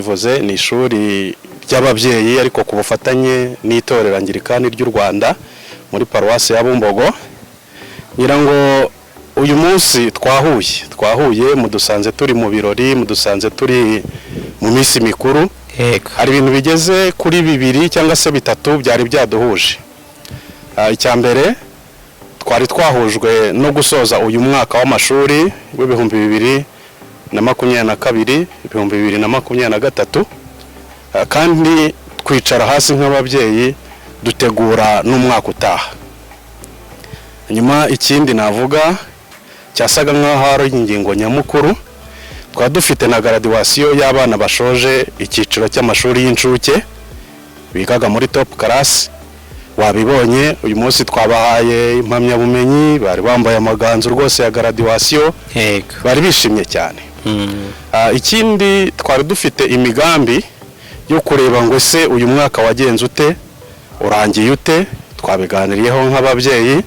bivuze ni ishuri ry'ababyeyi ariko ku bufatanye n'Itorero Anglican ry'u Rwanda muri Paroisse ya Bumbogo. Ngira ngo uyu munsi twahuye mudusanze turi mu birori, mudusanze turi mu minsi mikuru. Hari ibintu bigeze kuri 2 cyangwa se 3 byari byaduhuje. Icya mbere twari twahujwe no gusoza uyu mwaka w'amashuri w'ibihumbi 2022 2023, kandi twicara hasi nk'ababyeyi dutegura n'umwaka utaha. Nyuma ikindi navuga cyasaga nk'aho ari ingingo nyamukuru, twa dufite na graduation y'abana bashoje icyiciro cy'amashuri y'incuke bigaga muri top class. Wabibonye uyu munsi twabahaye impamyabumenyi, bari bambaye amaganzu rwose ya graduation, bari bishimye cyane. Ikindi twari dufite imigambi yo kureba ngo ese uyu mwaka wagenze ute, urangiye ute, twabiganiriyeho nk'ababyeyi.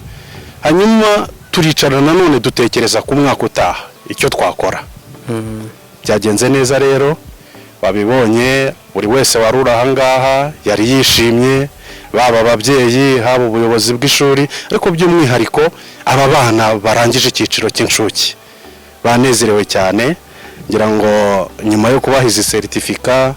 Hanyuma turicara nanone dutekereza ku mwaka utaha icyo twakora. Byagenze neza rero, babibonye buri wese warura aha ngaha yari yishimye, baba ababyeyi haba ubuyobozi bw'ishuri, ariko by'umwihariko aba bana barangije icyiciro cy'incuke banezerewe cyane. Ngira ngo nyuma yo kubaha izi certificate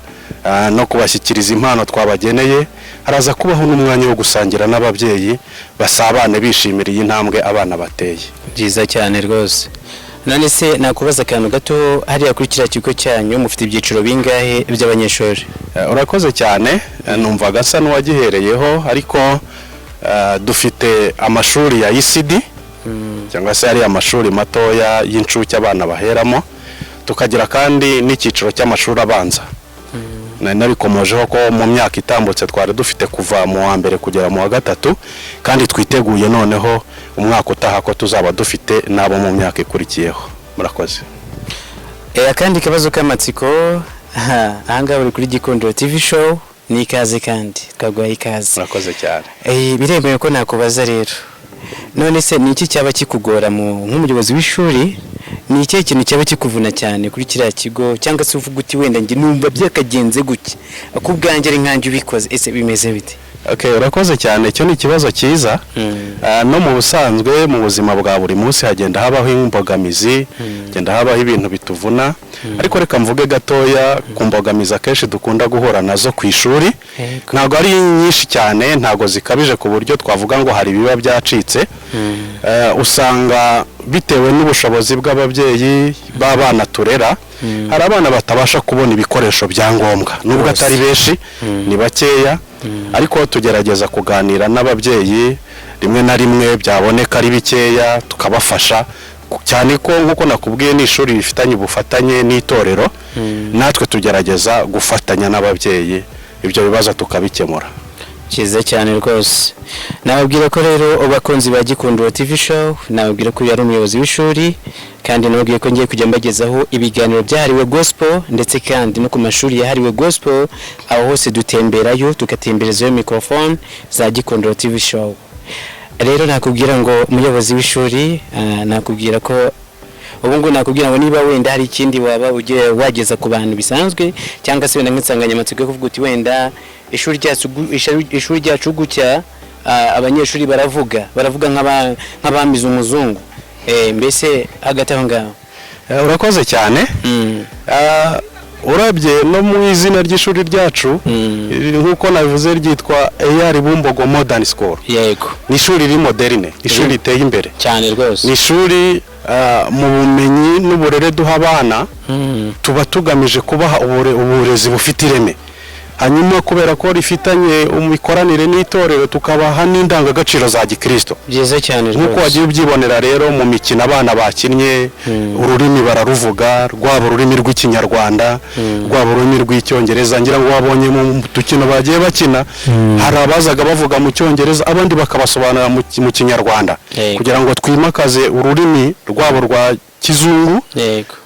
no kubashyikiriza impano twabageneye, haraza kubaho n'umwanya wo gusangira n'ababyeyi basabane bishimira iyi ntambwe abana bateye. Byiza cyane rwose. None se nakubaza akantu gato, hariya kuri kiriya kigo cyanyu mufite ibyiciro bingahe by'abanyeshuri? Urakoze cyane, numvaga asa n'uwagihereyeho, ariko dufite amashuri ya ECD cyangwa se ari amashuri matoya y'incuke abana baheramo, tukagira kandi n'icyiciro cy'amashuri abanza. Narikomojeho ko mu myaka itambutse twari dufite kuva mu wa mbere kugera mu wa 3, kandi twiteguye noneho umwaka utaha ko tuzaba dufite nabo mu myaka ikurikiyeho. Murakoze. Kandi kabazo k'amatsiko, ahanga uri kuri Gikundiro TV show, ni ikaze kandi twagwaye ikaze. Murakoze cyane. Biremeye ko nakubaza rero, none se ni iki cyaba kikugora nk'umuyobozi w'ishuri? Ni iki kintu cyaba kikuvuna cyane kuri kiriya kigo, cyangwa se uvuga uti wenda ngi numva byakagenze guke akubwanjye ari nkanje ubikoze, ese bimeze bite? Urakoze cyane, cyo ni ikibazo cyiza. No mu busanzwe mu buzima bwa buri munsi hagenda habaho imbogamizi, hagenda habaho ibintu bituvuna, ariko reka mvuge gatoya ku mbogamizi akenshi dukunda guhura nazo ku ishuri. Ntabwo ari nyinshi cyane, ntabwo zikabije ku buryo twavuga ngo hari biba byacitse. Usanga bitewe n'ubushobozi bw'ababyeyi b'abana turera, hari abana batabasha kubona ibikoresho bya ngombwa, nubwo atari benshi, ni bakeya, ariko tugerageza kuganira n'ababyeyi, rimwe na rimwe byaboneka ari bikeya tukabafasha, cyane ko nkuko nakubwiye ni ishuri bifitanye ubufatanye n'Itorero, natwe tugerageza gufatanya n'ababyeyi ibyo bibazo tukabikemura. Cyiza cyane rwose. Nababwira ko rero abakunzi ba Gikundiro TV show, nababwira ko yari umuyobozi w'ishuri, kandi nababwiye ko ngiye kujya mbagezaho ibiganiro byahariwe gospel, ndetse kandi no ku mashuri yahariwe gospel, aho hose dutemberayo tugatemberezayo microphone za Gikundiro TV show. Rero nakubwira ngo umuyobozi w'ishuri, nakubwira ko ubungu nakubwira ngo niba wenda hari ikindi waba ugiye wageza ku bantu bisanzwe, cyangwa se wenda nk'insanganyamatsiko yo kuvuga uti wenda ishuri ryacu gucya, abanyeshuri baravuga nk'abamize umuzungu, mbese hagati aho ngaho. Urakoze cyane. Urabye no mu izina ry'ishuri ryacu, nkuko nabivuze ryitwa Bumbogo Modern School. Yego. Ni ishuri riri moderne, ishuri riteye imbere cyane rwose. Ni ishuri mu bumenyi n'uburere duha abana, tuba tugamije kubaha uburezi bufite ireme. Hanyuma kubera ko rifitanye umikoranire n'Itorero, tukabaha n'indangagaciro za Gikristo. Byiza cyane rwose. Nkuko wagiye ubyibonera rero mu mikino abana bakinnye, ururimi bararuvuga, rwaba ururimi rw'Ikinyarwanda, rwaba ururimi rw'Icyongereza. Ngira ngo wabonye mu dukino bagiye bakina, hari abazaga bavuga mu Cyongereza, abandi bakabasobanura mu Kinyarwanda, kugira ngo twimakaze ururimi rwabo rwa kizungu,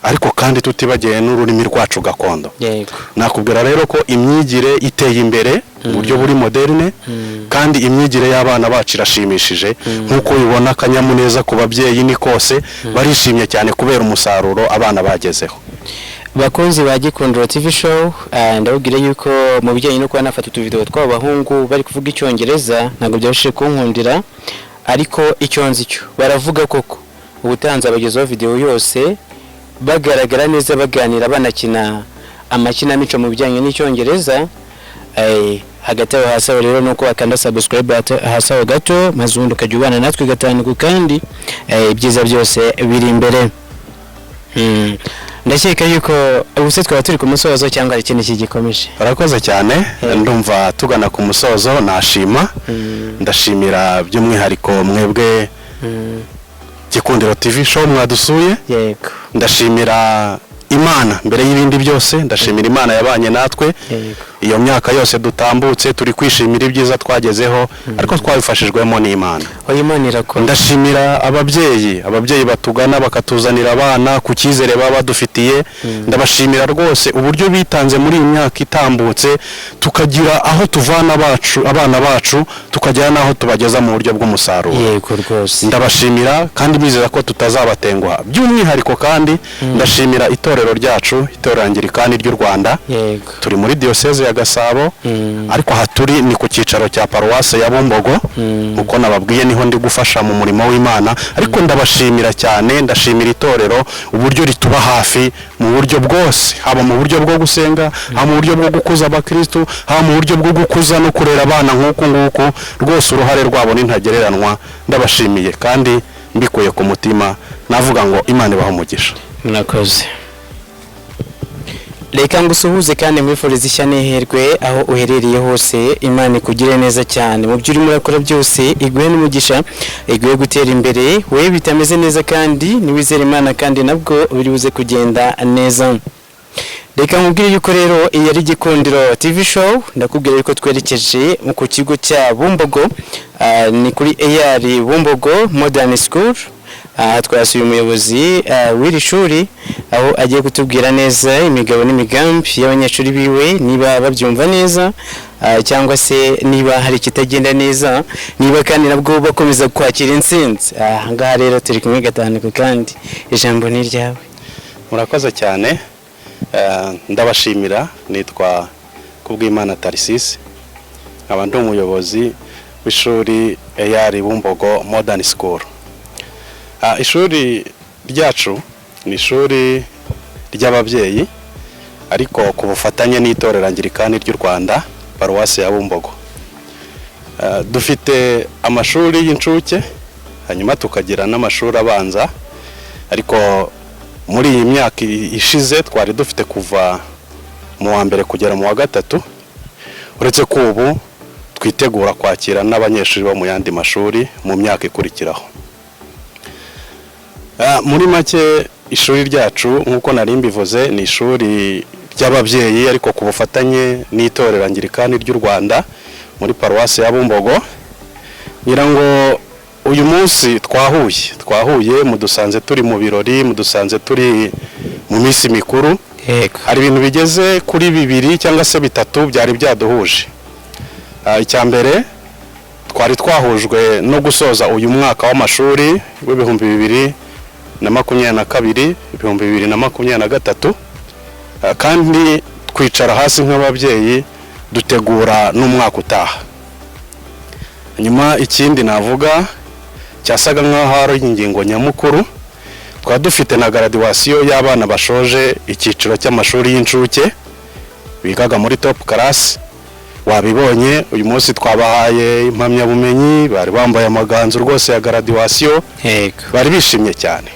ariko kandi tutibagiye n'ururimi rwacu gakondo. Nakubwira rero ko imyigire iteye imbere mu buryo buri moderne, kandi imyigire y'abana bacu irashimishije, nkuko ubibona akanyamuneza ku babyeyi ni kose, barishimye cyane kubera umusaruro abana bagezeho. bakunzi ba Gikundiro TV show, ndababwira yuko mu bijyanye no kuba nafata utuvideo tw'abahungu bari kuvuga icyongereza ntabwo byabashije kunkundira, ariko icyo nzi cyo baravuga koko ubutanze abagezaho video yose bagaragara neza baganira banakina amakinamico mu bijyanye n'icyongereza. Hagati aho hasi rero nuko bakanda subscribe hasi aho gato maze ubundi ukajya ubana natwe gatanu kandi ibyiza byose biri imbere. Ndakeka yuko ubuse twaba turi ku musozo cyangwa ari ikintu kigikomeje. Barakoze cyane, ndumva tugana ku musozo. Nashima ndashimira by'umwihariko mwebwe Gikundiro TV show mwadusuye. Yego. Ndashimira Imana mbere y'ibindi byose, ndashimira Imana yabanye natwe iyo myaka yose dutambutse, turi kwishimira ibyiza twagezeho, ariko twabifashijwemo n'Imana. Imana irakora. Ndashimira ababyeyi batugana bakatuzanira abana ku cyizere baba badufitiye. Ndabashimira rwose uburyo bitanze muri iyi myaka itambutse, tukagira aho tuvana abana bacu tukagera naho tubageza mu buryo bw'umusaruro. Yego rwose. Ndabashimira kandi bizeza ko tutazabatenguha. By'umwihariko kandi ndashimira itorero ryacu, itorero Anglican ry'u Rwanda. Yego. Turi muri diocese ya Gasabo, ariko aha turi ni ku cyicaro cya Paroisse ya Bumbogo, uko nababwiye niho ndi gufasha mu murimo w'Imana. Ariko ndabashimira cyane, ndashimira itorero uburyo rituba hafi mu buryo bwose, haba mu buryo bwo gusenga, haba mu buryo bwo gukuza abakristo, haba mu buryo bwo gukuza no kurera abana nk'uko nguko. Rwose uruhare rwabo nintagereranwa, ndabashimiye kandi mbikuye ku mutima. Navuga ngo Imana ibahe umugisha. Murakoze. Reka ngusuhuze kandi mwifurize ishya n'ihirwe aho uherereye hose. Imana ikugire neza cyane mu byo urimo urakora byose, iguhe n'umugisha, iguhe gutera imbere. Wewe bitameze neza kandi niwizere Imana kandi nabwo biri buze kugenda neza. Reka nkubwire yuko rero iyi ari Gikundiro TV show. Ndakubwira yuko twerekeje ku kigo cya Bumbogo, ni kuri Bumbogo Modern School. Twasuye umuyobozi w'iri shuri aho agiye kutubwira neza imigabo n'imigambi y'abanyeshuri biwe, niba babyumva neza cyangwa se niba hari kitagenda neza, niba kandi nabwo bakomeza kwakira intsinzi. Ngaha rero turi kumwe gatanu kandi ijambo ni ryawe. Murakoze cyane. Ndabashimira. Nitwa Kubwimana Tarisisi, nkaba ndi umuyobozi w'ishuri Bumbogo Modern School. Ishuri ryacu ni ishuri ry'ababyeyi, ariko ku bufatanye n'itorero Anglican ry'u Rwanda Paroisse ya Bumbogo. Dufite amashuri y'incuke, hanyuma tukagira n'amashuri abanza, ariko muri iyi myaka ishize twari dufite kuva mu wa mbere kugera mu wa gatatu, uretse ko ubu twitegura kwakira n'abanyeshuri bo mu yandi mashuri mu myaka ikurikiraho. Muri make ishuri ryacu nk'uko nari mbivuze ni ishuri ry'ababyeyi, ariko ku bufatanye n'itorero Anglican ry'u Rwanda muri Paroisse ya Bumbogo. Ngira ngo uyu munsi twahuye mudusanze turi mu birori, mudusanze turi mu minsi mikuru. Hari ibintu bigeze kuri 2 cyangwa se 3 byari byaduhuje. Icya mbere twari twahujwe no gusoza uyu mwaka w'amashuri w'ibihumbi 2022 2023, kandi twicara hasi nk'ababyeyi dutegura n'umwaka utaha. Nyuma ikindi navuga cyasaga nk'aho ari ingingo nyamukuru, twa dufite na graduation y'abana bashoje icyiciro cy'amashuri y'incuke bigaga muri top class. Wabibonye uyu munsi twabahaye impamyabumenyi, bari bambaye amaganzu rwose ya graduation, bari bishimye cyane.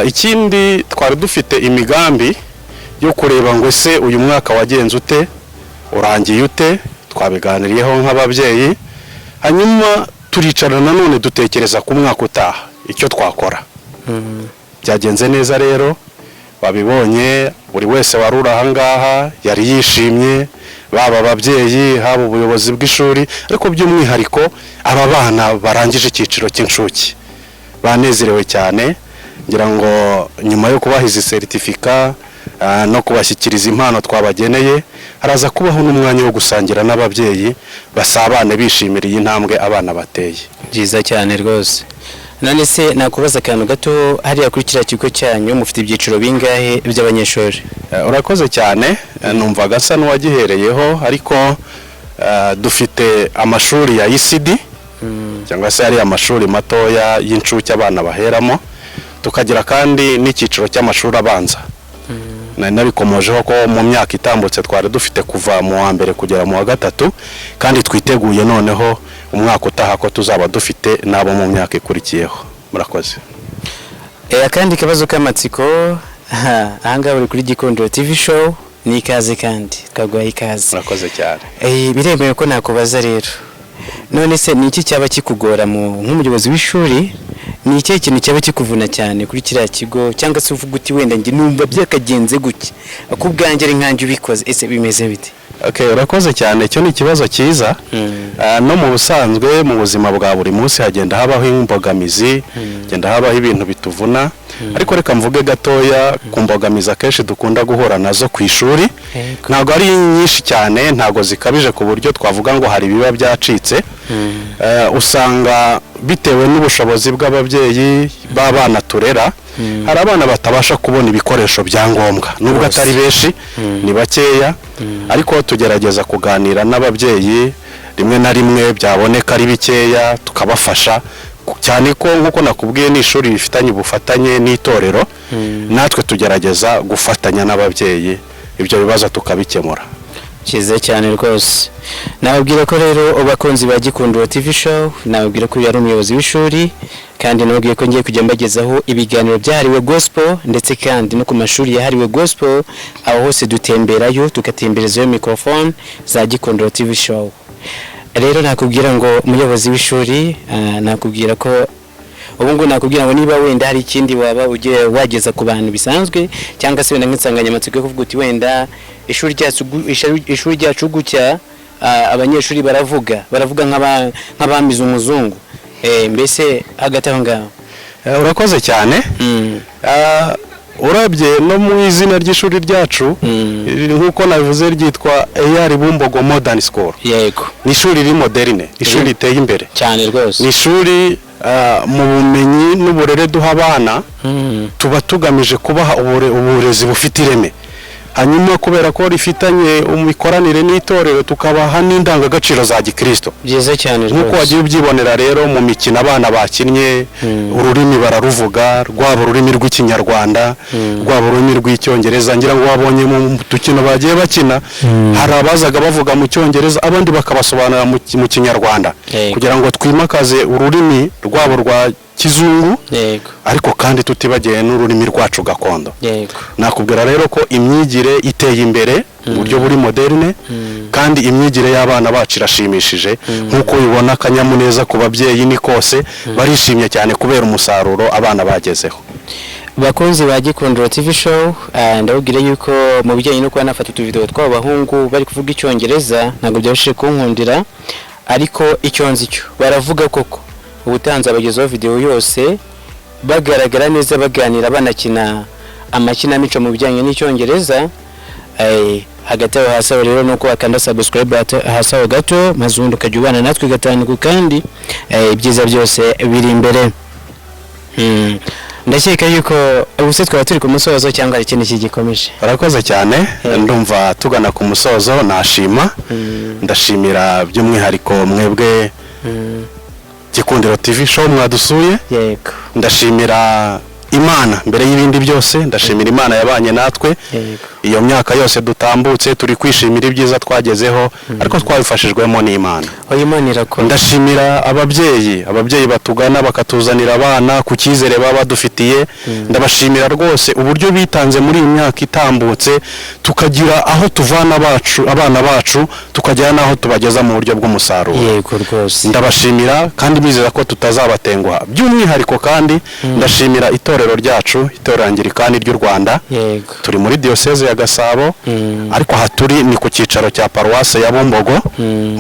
Ikindi twari dufite imigambi yo kureba ngo ese uyu mwaka wagenze ute, urangiye ute. Twabiganiriyeho nk'ababyeyi, hanyuma turicara nanone dutekereza ku mwaka utaha icyo twakora. Byagenze neza rero, babibonye buri wese warura aha ngaha yari yishimye, baba ababyeyi haba ubuyobozi bw'ishuri, ariko by'umwihariko aba bana barangije icyiciro cy'incuke banezerewe cyane. Ngira ngo nyuma yo kubaha izi certificate no kubashyikiriza impano twabageneye, haraza kubaho n'umwanya wo gusangira n'ababyeyi basabane bishimira iyi ntambwe abana bateye. Byiza cyane rwose. none se nakubaza akantu gato hariya kuri kiriya kigo cyanyu mufite ibyiciro bingahe by'abanyeshuri? Urakoze cyane, numvaga asa n'uwagihereyeho ariko dufite amashuri ya ECD cyangwa se ari amashuri matoya y'incuke abana baheramo, tukagira kandi n'icyiciro cy'amashuri abanza. Nabikomojeho ko mu myaka itambutse twari dufite kuva mu wa mbere kugera mu wa gatatu, kandi twiteguye noneho umwaka utaha ko tuzaba dufite nabo mu myaka ikurikiyeho. Murakoze. Akandi kabazo k'amatsiko, ahangaha uri kuri Gikundiro TV show, ni ikaze kandi twaguhaye ikaze. Murakoze cyane. Biremewe ko nakubaza rero, none se ni iki cyaba kikugora nk'umuyobozi w'ishuri? Ni iki kintu cyaba kikuvuna cyane kuri kiriya kigo, cyangwa se uvuga uti wenda nge numva byakagenze gutya akubwanjye ari nkanje ubikoze, ese bimeze bite? Okay, urakoze cyane, cyo ni ikibazo cyiza. No mu busanzwe mu buzima bwa buri munsi hagenda habaho imbogamizi, hagenda habaho ibintu bituvuna, ariko reka mvuge gatoya ku mbogamizi akenshi dukunda guhura nazo ku ishuri. Ntabwo ari nyinshi cyane, ntabwo zikabije ku buryo twavuga ngo hari biba byacitse. Usanga bitewe n'ubushobozi bw'ababyeyi b'abana turera, hari abana batabasha kubona ibikoresho bya ngombwa, nubwo atari benshi, ni bakeya, ariko tugerageza kuganira n'ababyeyi, rimwe na rimwe byaboneka ari bikeya tukabafasha, cyane ko nk'uko nakubwiye ni ishuri rifitanye ubufatanye n'itorero, natwe tugerageza gufatanya n'ababyeyi ibyo bibazo tukabikemura. Cyiza cyane rwose. Nababwira ko rero abakunzi ba Gikundiro TV show, nababwira ko yari umuyobozi w'ishuri, kandi nababwiye ko ngiye kujya mbagezaho ibiganiro byahariwe gospel, ndetse kandi no ku mashuri yahariwe gospel, aho hose dutemberayo tugatemberezayo microphone za Gikundiro TV show. Rero nakubwira ngo umuyobozi w'ishuri, nakubwira ko ubungu nakubwira ngo niba wenda hari ikindi waba ugiye wageza ku bantu bisanzwe, cyangwa se wenda nk'insanganyamatsiko yo kuvuga uti wenda ishuri ryacu gutya abanyeshuri baravuga nk'abamize umuzungu, mbese hagati aho ngaho. Urakoze cyane. Urabye no mu izina ry'ishuri ryacu, nk'uko nabivuze ryitwa BUMBOGO Modern School. Yego. Ni ishuri riri moderne, ishuri riteye imbere cyane rwose. Ni ishuri mu bumenyi n'uburere duha abana, tuba tugamije kubaha uburezi bufite ireme. Hanyuma kubera ko rifitanye umikoranire n'itorero, tukabaha n'indangagaciro za Gikristo. Byiza cyane rwose. Nkuko wagiye ubyibonera rero mu mikino abana bakinnye, ururimi bararuvuga, rwaba ururimi rw'Ikinyarwanda, rwaba ururimi rw'Icyongereza. Ngira ngo wabonye mu dukino bagiye bakina, hari abazaga bavuga mu Cyongereza, abandi bakabasobanura mu Kinyarwanda, kugira ngo twimakaze ururimi rwabo rwa kizungu, ariko kandi tutibagiye n'ururimi rwacu gakondo. Nakubwira rero ko imyigire iteye imbere mu buryo buri moderne, kandi imyigire y'abana bacu irashimishije, nk'uko ubibona akanyamuneza ku babyeyi ni kose, barishimye cyane kubera umusaruro abana bagezeho. Bakunzi ba Gikundiro TV show, ndababwira yuko mu bijyanye no kuba nafata utuvideo tw'abahungu bari kuvuga Icyongereza ntabwo byabashije kunkundira, ariko icyo nzi cyo baravuga koko ubutanze abagezaho video yose bagaragara neza, baganira, banakina amakinamico mu bijyanye n'Icyongereza. Hagati aho hasi rero nuko bakanda subscribe hasi aho gato, maze ubundi ukajya ubana natwe gatanu, kandi ibyiza byose biri imbere. Ndakeka yuko ubuse twaba turi ku musozo, cyangwa ari ikintu kigikomeje? Barakoze cyane. Ndumva tugana ku musozo. Nashima, ndashimira by'umwihariko mwebwe Gikundiro TV show mwadusuye. Yego. Ndashimira Imana mbere y'ibindi byose, ndashimira Imana yabanye natwe iyo myaka yose dutambutse, turi kwishimira ibyiza twagezeho, ariko twabifashijwemo n'Imana. Ndashimira ababyeyi batugana bakatuzanira abana ku cyizere baba badufitiye. Ndabashimira rwose uburyo bitanze muri iyi myaka itambutse, tukagira aho tuvana abana bacu, tukagera naho tubageza mu buryo bw'umusaruro. Yego rwose. Ndabashimira kandi bizeza ko tutazabatenguha. By'umwihariko kandi ndashimira itorero ryacu, itorero Anglican ry'u Rwanda. Turi muri diocese ya Gasabo, ariko aha turi ni ku cyicaro cya Paroisse ya Bumbogo,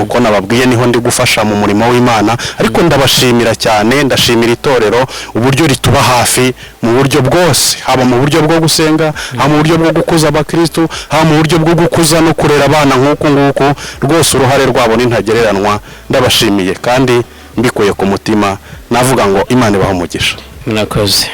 uko nababwiye niho ndi gufasha mu murimo w'Imana. Ariko ndabashimira cyane, ndashimira itorero uburyo rituba hafi mu buryo bwose, haba mu buryo bwo gusenga, haba mu buryo bwo gukuza abakristo, haba mu buryo bwo gukuza no kurera abana nk'uko rwose uruhare rwabo nintagereranwa. Ndabashimiye kandi mbikuye ku mutima navuga ngo Imana ibaho umugisha. murakoze.